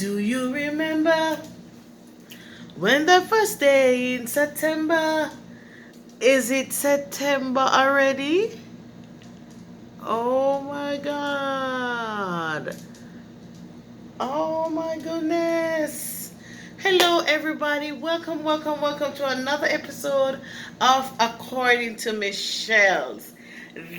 Do you remember when the first day in September? Is it September already? Oh my god. Oh my goodness. Hello everybody. Welcome to another episode of According to Mz Shellz.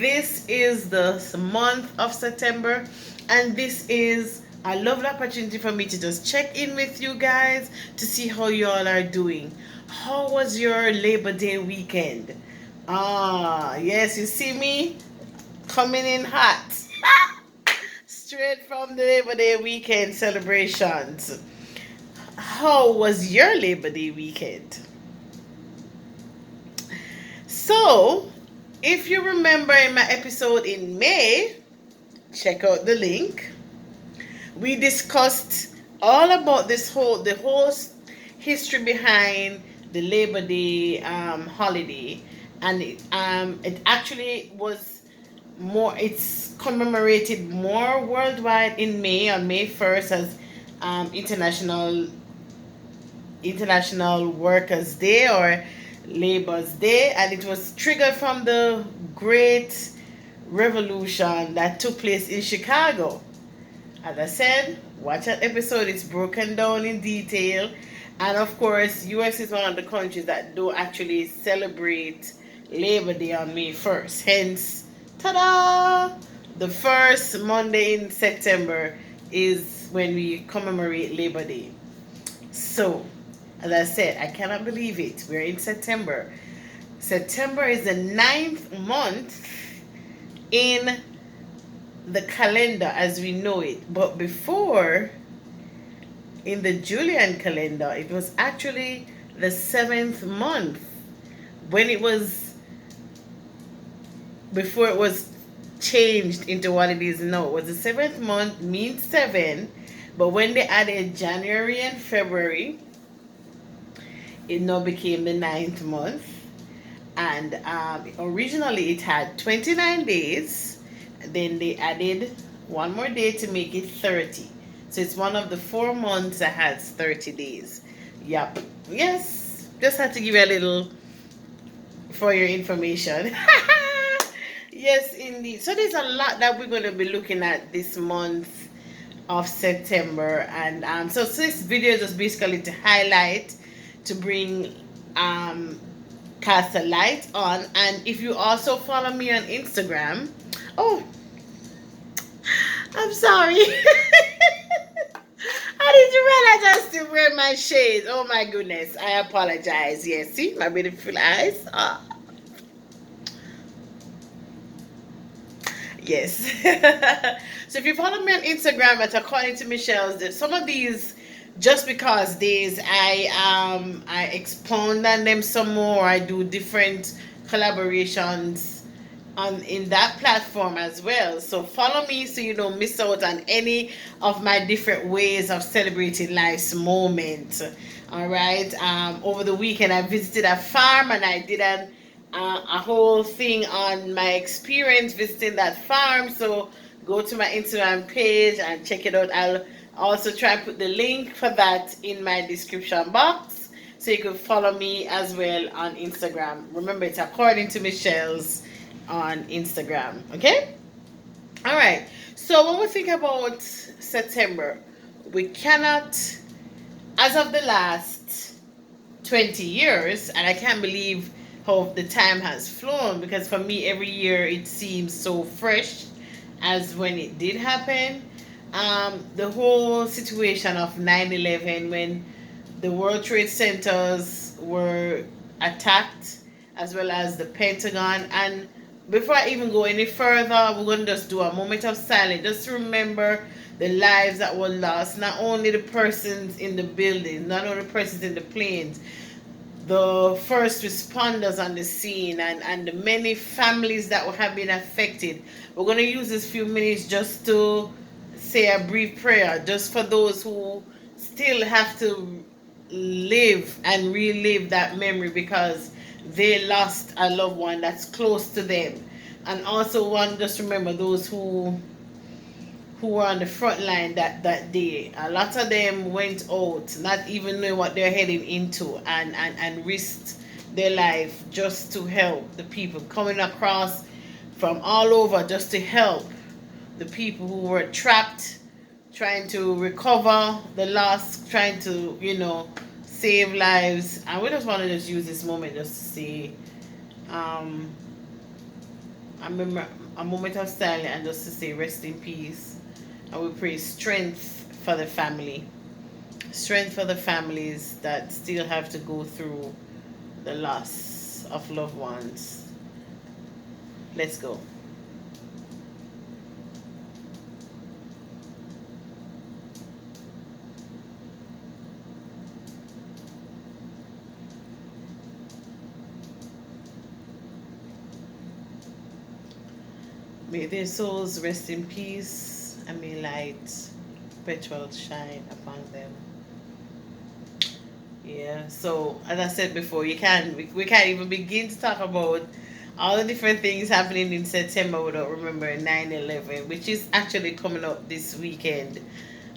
This is the month of September, and this is a lovely opportunity for me to just check in with you guys to see how you all are doing. How was your Labor Day weekend? Yes, you see me coming in hot. Straight from the Labor Day weekend celebrations. How was your Labor Day weekend? So, if you remember in my episode in May, check out the link. We discussed all about the whole history behind the Labor Day holiday, and it actually was more. It's commemorated more worldwide in May on May 1st as International Workers' Day or Labor's Day, and it was triggered from the Great Revolution that took place in Chicago. As I said, watch that episode, it's broken down in detail. And of course, US is one of the countries that do actually celebrate Labor Day on May 1st. Hence, ta-da! The first Monday in September is when we commemorate Labor Day. So, as I said, I cannot believe it. We're in September. September is the 9th month in the calendar as we know it. But before, in the Julian calendar, it was actually the 7th month when it was, before it was changed into what it is now. It was the 7th month, means 7, but when they added January and February, it now became the 9th month. And originally it had 29 days. Then they added one more day to make it 30. So it's one of the 4 months that has 30 days. Yep. Yes. Just had to give you a little for your information. Yes, indeed. So there's a lot that we're going to be looking at this month of September. And so this video is just basically to highlight, to bring cast a light on. And if you also follow me on Instagram, oh, I'm sorry. I didn't realize I still wear my shades. Oh my goodness. I apologize. Yes, see my beautiful eyes. Yes. So if you follow me on Instagram at According to Mz Shellz, some of these, just because days, I expound on them some more. I do different collaborations in that platform as well. So follow me so you don't miss out on any of my different ways of celebrating life's moment. All right. Over the weekend, I visited a farm and I did a whole thing on my experience visiting that farm. So go to my Instagram page and check it out. I'll also try and put the link for that in my description box so you can follow me as well on Instagram. Remember, it's According to Mz Shellz on Instagram. Okay? All right. So when we think about September, we cannot, as of the last 20 years, and I can't believe how the time has flown, because for me every year it seems so fresh as when it did happen. The whole situation of 9/11, when the World Trade Centers were attacked, as well as the Pentagon. And before I even go any further, we're going to just do a moment of silence just to remember the lives that were lost, not only the persons in the buildings, not only the persons in the planes, the first responders on the scene, and the many families that have been affected. We're going to use this few minutes just to say a brief prayer, just for those who still have to live and relive that memory because they lost a loved one that's close to them. And also, one, just remember those who were on the front line that day. A lot of them went out not even knowing what they're heading into, and risked their life just to help the people coming across from all over, just to help the people who were trapped, trying to recover the loss, trying to, save lives. And we just want to just use this moment just to say, um, I remember a moment of silence, and just to say rest in peace. And we pray strength for the family, strength for the families that still have to go through the loss of loved ones. Let's go. May their souls rest in peace, and may light perpetual shine upon them. Yeah, so as I said before, we can't even begin to talk about all the different things happening in September without remembering 9/11, which is actually coming up this weekend.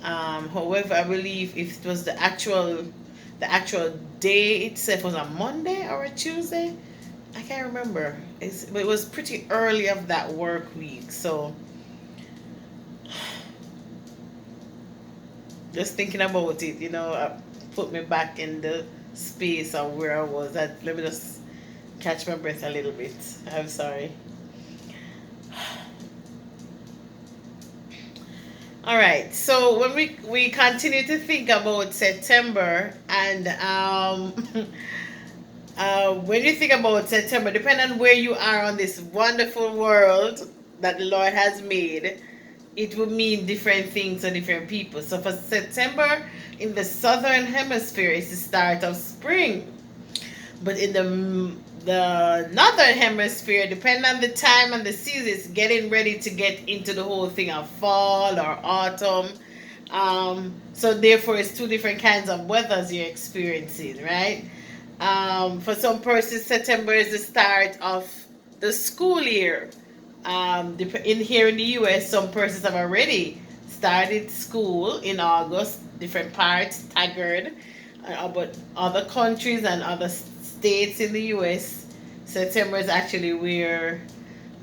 However, I believe if it was the actual day itself was a Monday or a Tuesday. I can't remember. But it was pretty early of that work week, so just thinking about it, put me back in the space of where I was. Let me just catch my breath a little bit. I'm sorry. All right. So when we continue to think about September, and when you think about September, depending on where you are on this wonderful world that the Lord has made, it will mean different things to different people. So for September, in the southern hemisphere, it's the start of spring. But in the northern hemisphere, depending on the time and the season, it's getting ready to get into the whole thing of fall or autumn. So therefore, it's two different kinds of weathers you're experiencing, right? For some persons, September is the start of the school year. In here in the U.S., some persons have already started school in August. Different parts staggered, but other countries and other states in the U.S., September is actually where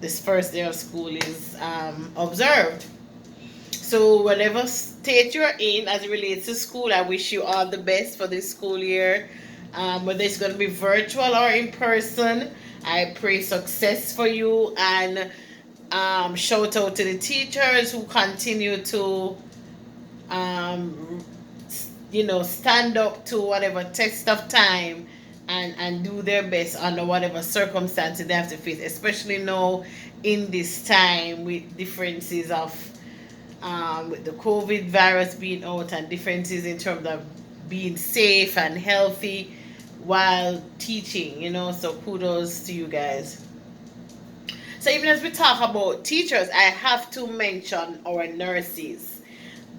this first day of school is observed. So whatever state you're in as it relates to school, I wish you all the best for this school year. Whether it's going to be virtual or in person, I pray success for you, and shout out to the teachers who continue to um, stand up to whatever test of time, and do their best under whatever circumstances they have to face, especially now in this time with differences of with the COVID virus being out, and differences in terms of being safe and healthy while teaching, so kudos to you guys. So even as we talk about teachers, I have to mention our nurses.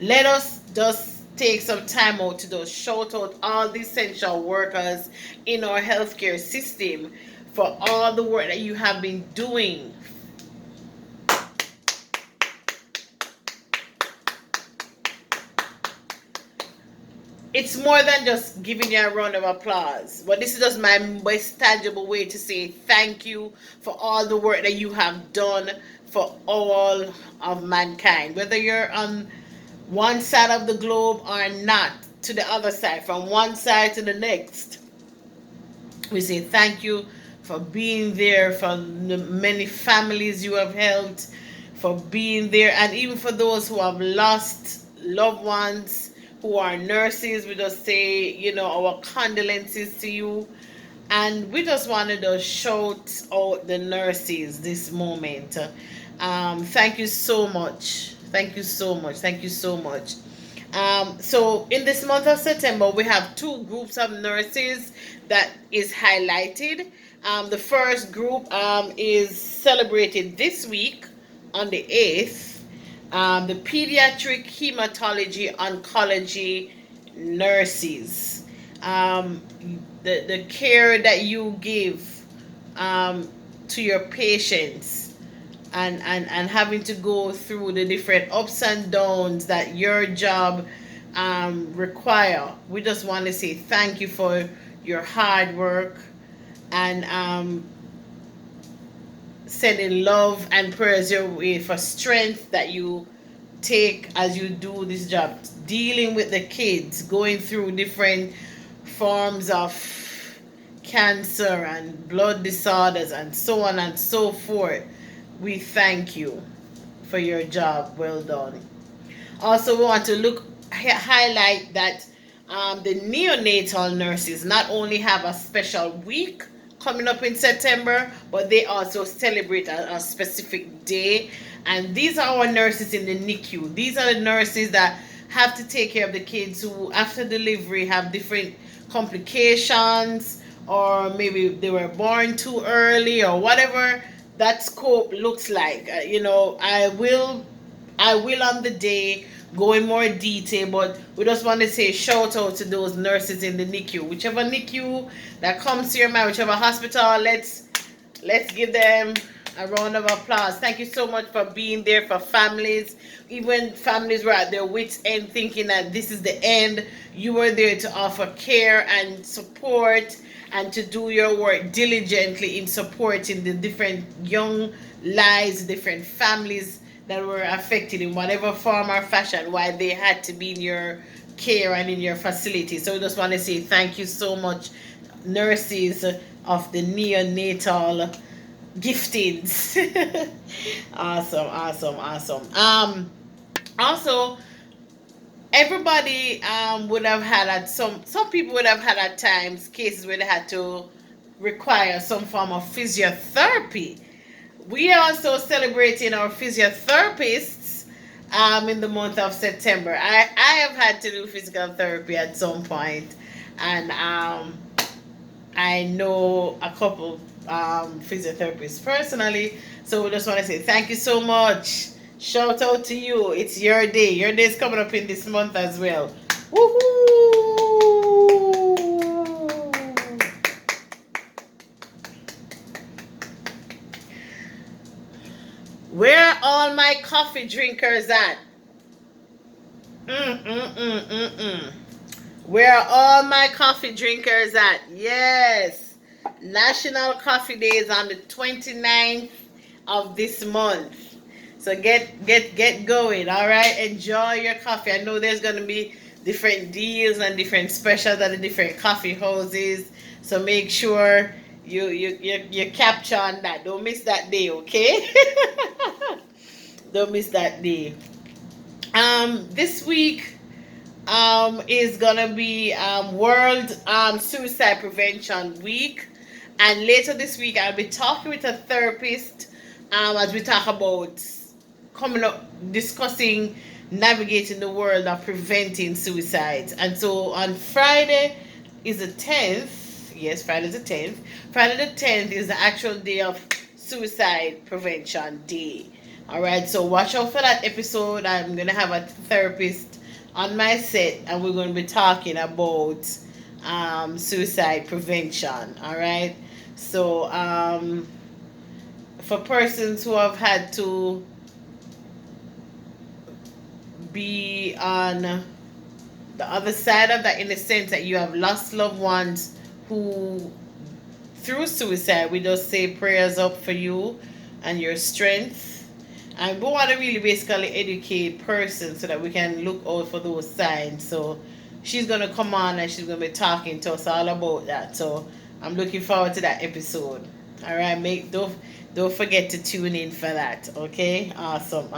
Let us just take some time out to just shout out all the essential workers in our healthcare system for all the work that you have been doing. It's more than just giving you a round of applause, but this is just my most tangible way to say thank you for all the work that you have done for all of mankind, whether you're on one side of the globe or not, to the other side, from one side to the next. We say thank you for being there, for the many families you have helped, for being there, and even for those who have lost loved ones who are nurses. We just say, our condolences to you. And we just wanted to shout out the nurses this moment. Thank you so much. Thank you so much. Thank you so much. So in this month of September, we have two groups of nurses that is highlighted. The first group is celebrated this week on the 8th. The pediatric hematology oncology nurses. The care that you give to your patients and having to go through the different ups and downs that your job require. We just want to say thank you for your hard work, and sending love and prayers your way for strength that you take as you do this job, dealing with the kids, going through different forms of cancer and blood disorders and so on and so forth. We thank you for your job. Well done. Also, we want to highlight that the neonatal nurses not only have a special week coming up in September, but they also celebrate a specific day. And these are our nurses in the NICU. These are the nurses that have to take care of the kids who, after delivery, have different complications, or maybe they were born too early, or whatever that scope looks like. I will on the day go in more detail, but we just want to say shout out to those nurses in the NICU. Whichever NICU that comes to your mind, whichever hospital, let's give them a round of applause. Thank you so much for being there for families. Even families were at their wits' end thinking that this is the end. You were there to offer care and support and to do your work diligently in supporting the different young lives, different families that were affected in whatever form or fashion, why they had to be in your care and in your facility. So we just want to say thank you so much, nurses of the neonatal giftings. Awesome, awesome, awesome. Also, everybody would have had at some people would have had at times cases where they had to require some form of physiotherapy. We are also celebrating our physiotherapists in the month of September. I have had to do physical therapy at some point, and I know a couple physiotherapists personally. So we just want to say thank you so much. Shout out to you. It's your day. Your day is coming up in this month as well. Woohoo! Where are all my coffee drinkers at? Where are all my coffee drinkers at? Yes. National Coffee Day is on the 29th of this month. So get going, all right? Enjoy your coffee. I know there's going to be different deals and different specials at the different coffee houses. So make sure you capture on that. Don't miss that day, okay? Don't miss that day. This week is gonna be World Suicide Prevention Week, and later this week I'll be talking with a therapist as we talk about coming up discussing navigating the world of preventing suicides. And so on Friday is the 10th. Yes, Friday is the 10th. Friday the 10th is the actual day of Suicide Prevention Day. All right, so watch out for that episode. I'm going to have a therapist on my set, and we're going to be talking about suicide prevention. All right, so for persons who have had to be on the other side of that, in the sense that you have lost loved ones who through suicide, we just say prayers up for you and your strength. And we want to really basically educate persons so that we can look out for those signs. So she's going to come on and she's going to be talking to us all about that. So I'm looking forward to that episode. All right, don't forget to tune in for that. Okay, awesome.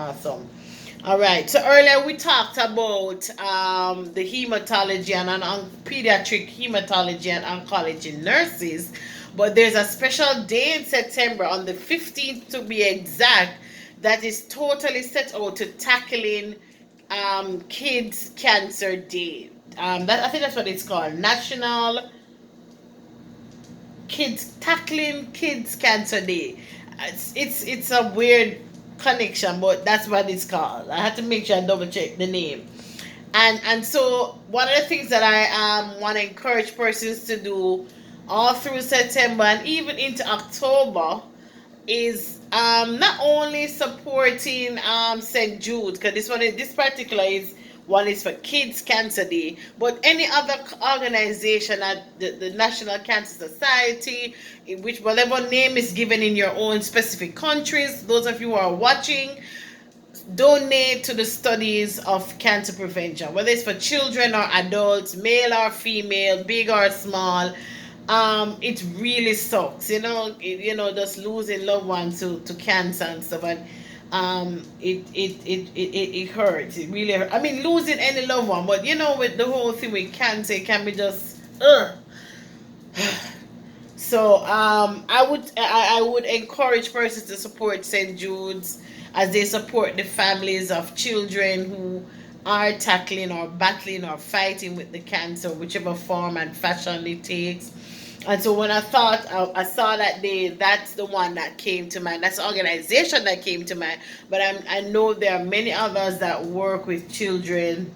All right, so earlier we talked about the hematology and pediatric hematology and oncology nurses, but there's a special day in September on the 15th to be exact that is totally set out to tackling Kids Cancer Day. I think that's what it's called, National Tackling Kids Cancer Day. It's a weird connection, but that's what it's called. I had to make sure I double check the name. And so one of the things that I want to encourage persons to do all through September and even into October is not only supporting St. Jude, because this particular is one is for Kids Cancer Day, but any other organization at the National Cancer Society, in which whatever name is given in your own specific countries, those of you who are watching, donate to the studies of cancer prevention, whether it's for children or adults, male or female, big or small. It really sucks, just losing loved ones to cancer and stuff. And it hurts. It really hurts. I mean, losing any loved one, but with the whole thing with cancer, it can be just so I would encourage persons to support St. Jude's, as they support the families of children who are tackling or battling or fighting with the cancer, whichever form and fashion it takes. And so when I saw that day, that's the one that came to mind. That's the organization that came to mind. But I know there are many others that work with children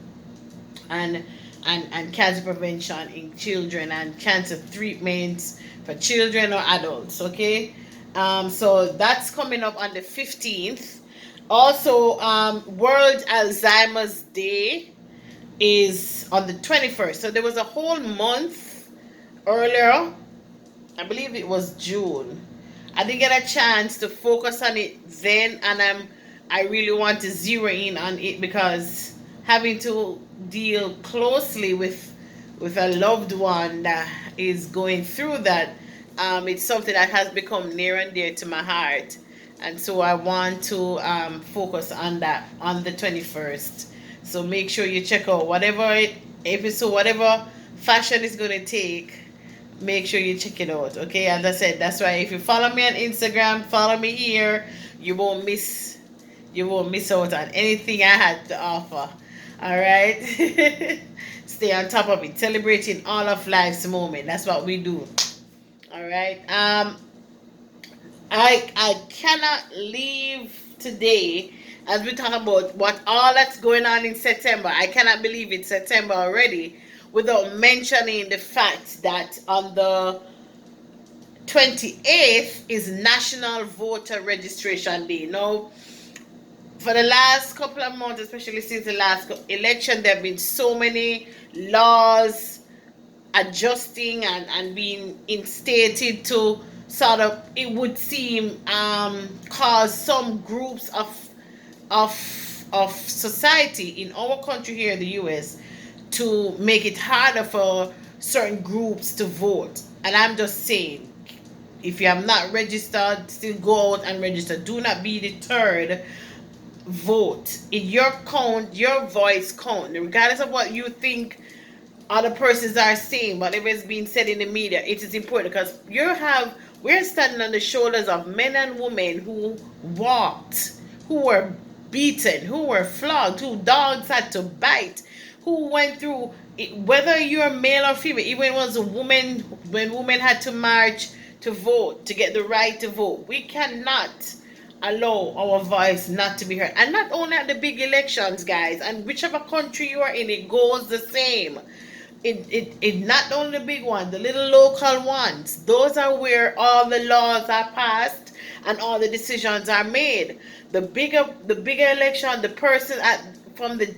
and cancer prevention in children and cancer treatments for children or adults. Okay, so that's coming up on the 15th. Also, World Alzheimer's Day is on the 21st. So there was a whole month earlier. I believe it was June. I didn't get a chance to focus on it then, and I really want to zero in on it, because having to deal closely with a loved one that is going through that, it's something that has become near and dear to my heart. And so I want to focus on that on the 21st. So make sure you check out whatever fashion is going to take. Make sure you check it out. Okay, as I said, that's why if you follow me on Instagram, follow me here, you won't miss out on anything I had to offer. All right. Stay on top of it, celebrating all of life's moment. That's what we do. All right. I cannot leave today as we talk about what all that's going on in September. I cannot believe it's September already without mentioning the fact that on the 28th is National Voter Registration Day. Now, for the last couple of months, especially since the last election, there have been so many laws adjusting and being instated to sort of, it would seem, cause some groups of society in our country here in the US to make it harder for certain groups to vote. And I'm just saying, if you have not registered, still go out and register. Do not be deterred. Vote. In your count, your voice count, regardless of what you think other persons are saying, whatever is being said in the media. It is important because we're standing on the shoulders of men and women who walked, who were beaten, who were flogged, who dogs had to bite, who went through it, whether you're male or female. Even when it was a woman, when women had to march to vote, to get the right to vote. We cannot allow our voice not to be heard. And not only at the big elections, guys, and whichever country you are in, it goes the same. It not only the big ones, the little local ones. Those are where all the laws are passed and all the decisions are made. The bigger election, the person from the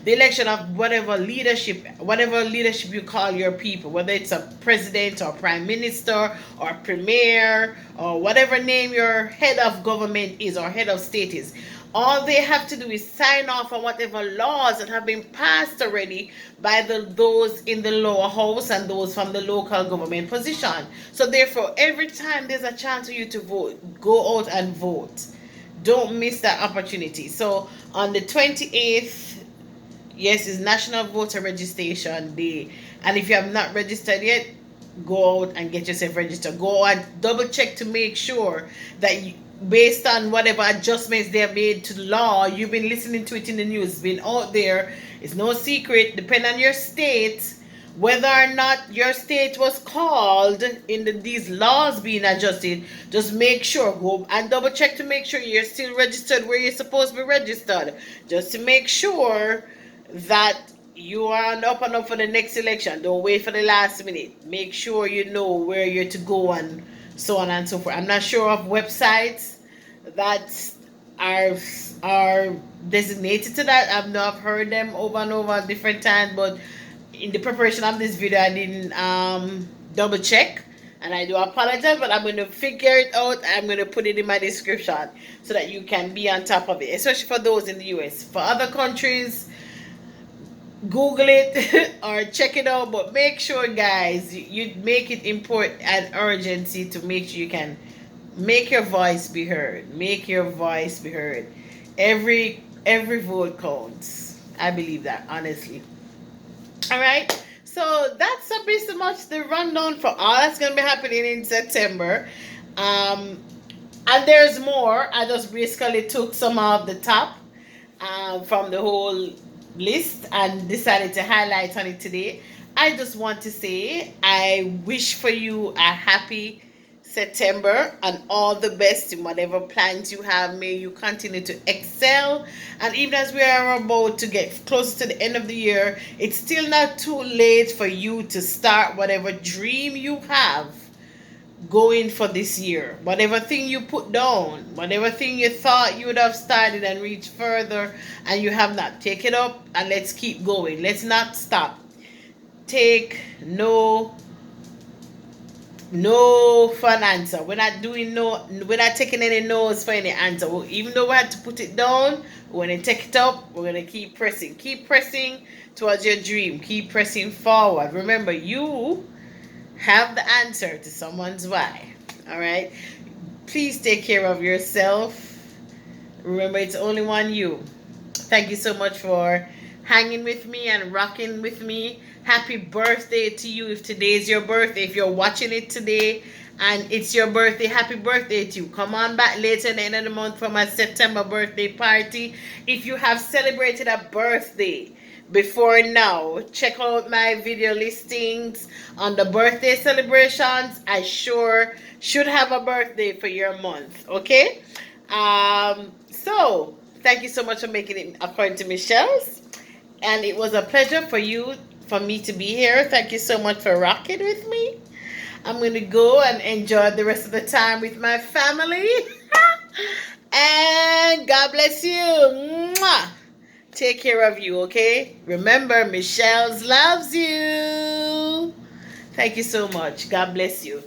election of whatever leadership you call your people, whether it's a president or prime minister or premier or whatever name your head of government is or head of state is, all they have to do is sign off on whatever laws that have been passed already by those in the lower house and those from the local government position. So therefore, every time there's a chance for you to vote, go out and vote. Don't miss that opportunity. So on the 28th, yes, it's National Voter Registration Day. And if you have not registered yet, go out and get yourself registered. Go and double check to make sure that based on whatever adjustments they have made to the law, you've been listening to it in the news, it's been out there. It's no secret, depending on your state, whether or not your state was called in these laws being adjusted. Just make sure, go and double check to make sure you're still registered where you're supposed to be registered, just to make sure that you are on up and up for the next election. Don't wait for the last minute. Make sure you know where you're to go and so on and so forth. I'm not sure of websites that are are designated to that. I've heard them over and over different times, but in the preparation of this video, I didn't double check, and I do apologize. But I'm going to figure it out. I'm going to put it in my description so that you can be on top of it, especially for those in the US. For other countries, Google it or check it out, but make sure, guys, you make it important and urgency to make sure you can make your voice be heard. Make your voice be heard. Every vote counts. I believe that, honestly. All right. So that's pretty much the rundown for all that's gonna be happening in September. And there's more. I just basically took some of the top from the whole list and decided to highlight on it today. I just want to say I wish for you a happy September and all the best in whatever plans you have. May you continue to excel. And even as we are about to get close to the end of the year, it's still not too late for you to start whatever dream you have going for this year. Whatever thing you put down, whatever thing you thought you would have started and reached further and you have not, take it up and let's keep going. Let's not stop. Take no for an answer. We're not doing no, we're not taking any no's for any answer. Even though we had to put it down, we're going to take it up. We're going to keep pressing towards your dream. Keep pressing forward. Remember, you have the answer to someone's why. All right. Please take care of yourself. Remember, it's only one you. Thank you so much for hanging with me and rocking with me. Happy birthday to you if today is your birthday. If you're watching it today and it's your birthday, happy birthday to you. Come on back later in the end of the month for my September birthday party. If you have celebrated a birthday before now, check out my video listings on the birthday celebrations. I sure should have a birthday for your month. Okay. So thank you so much for making it according to Mz Shellz. And it was a pleasure for me to be here. Thank you so much for rocking with me. I'm going to go and enjoy the rest of the time with my family. And God bless you. Mwah. Take care of you, okay? Remember, Mz Shellz loves you. Thank you so much. God bless you.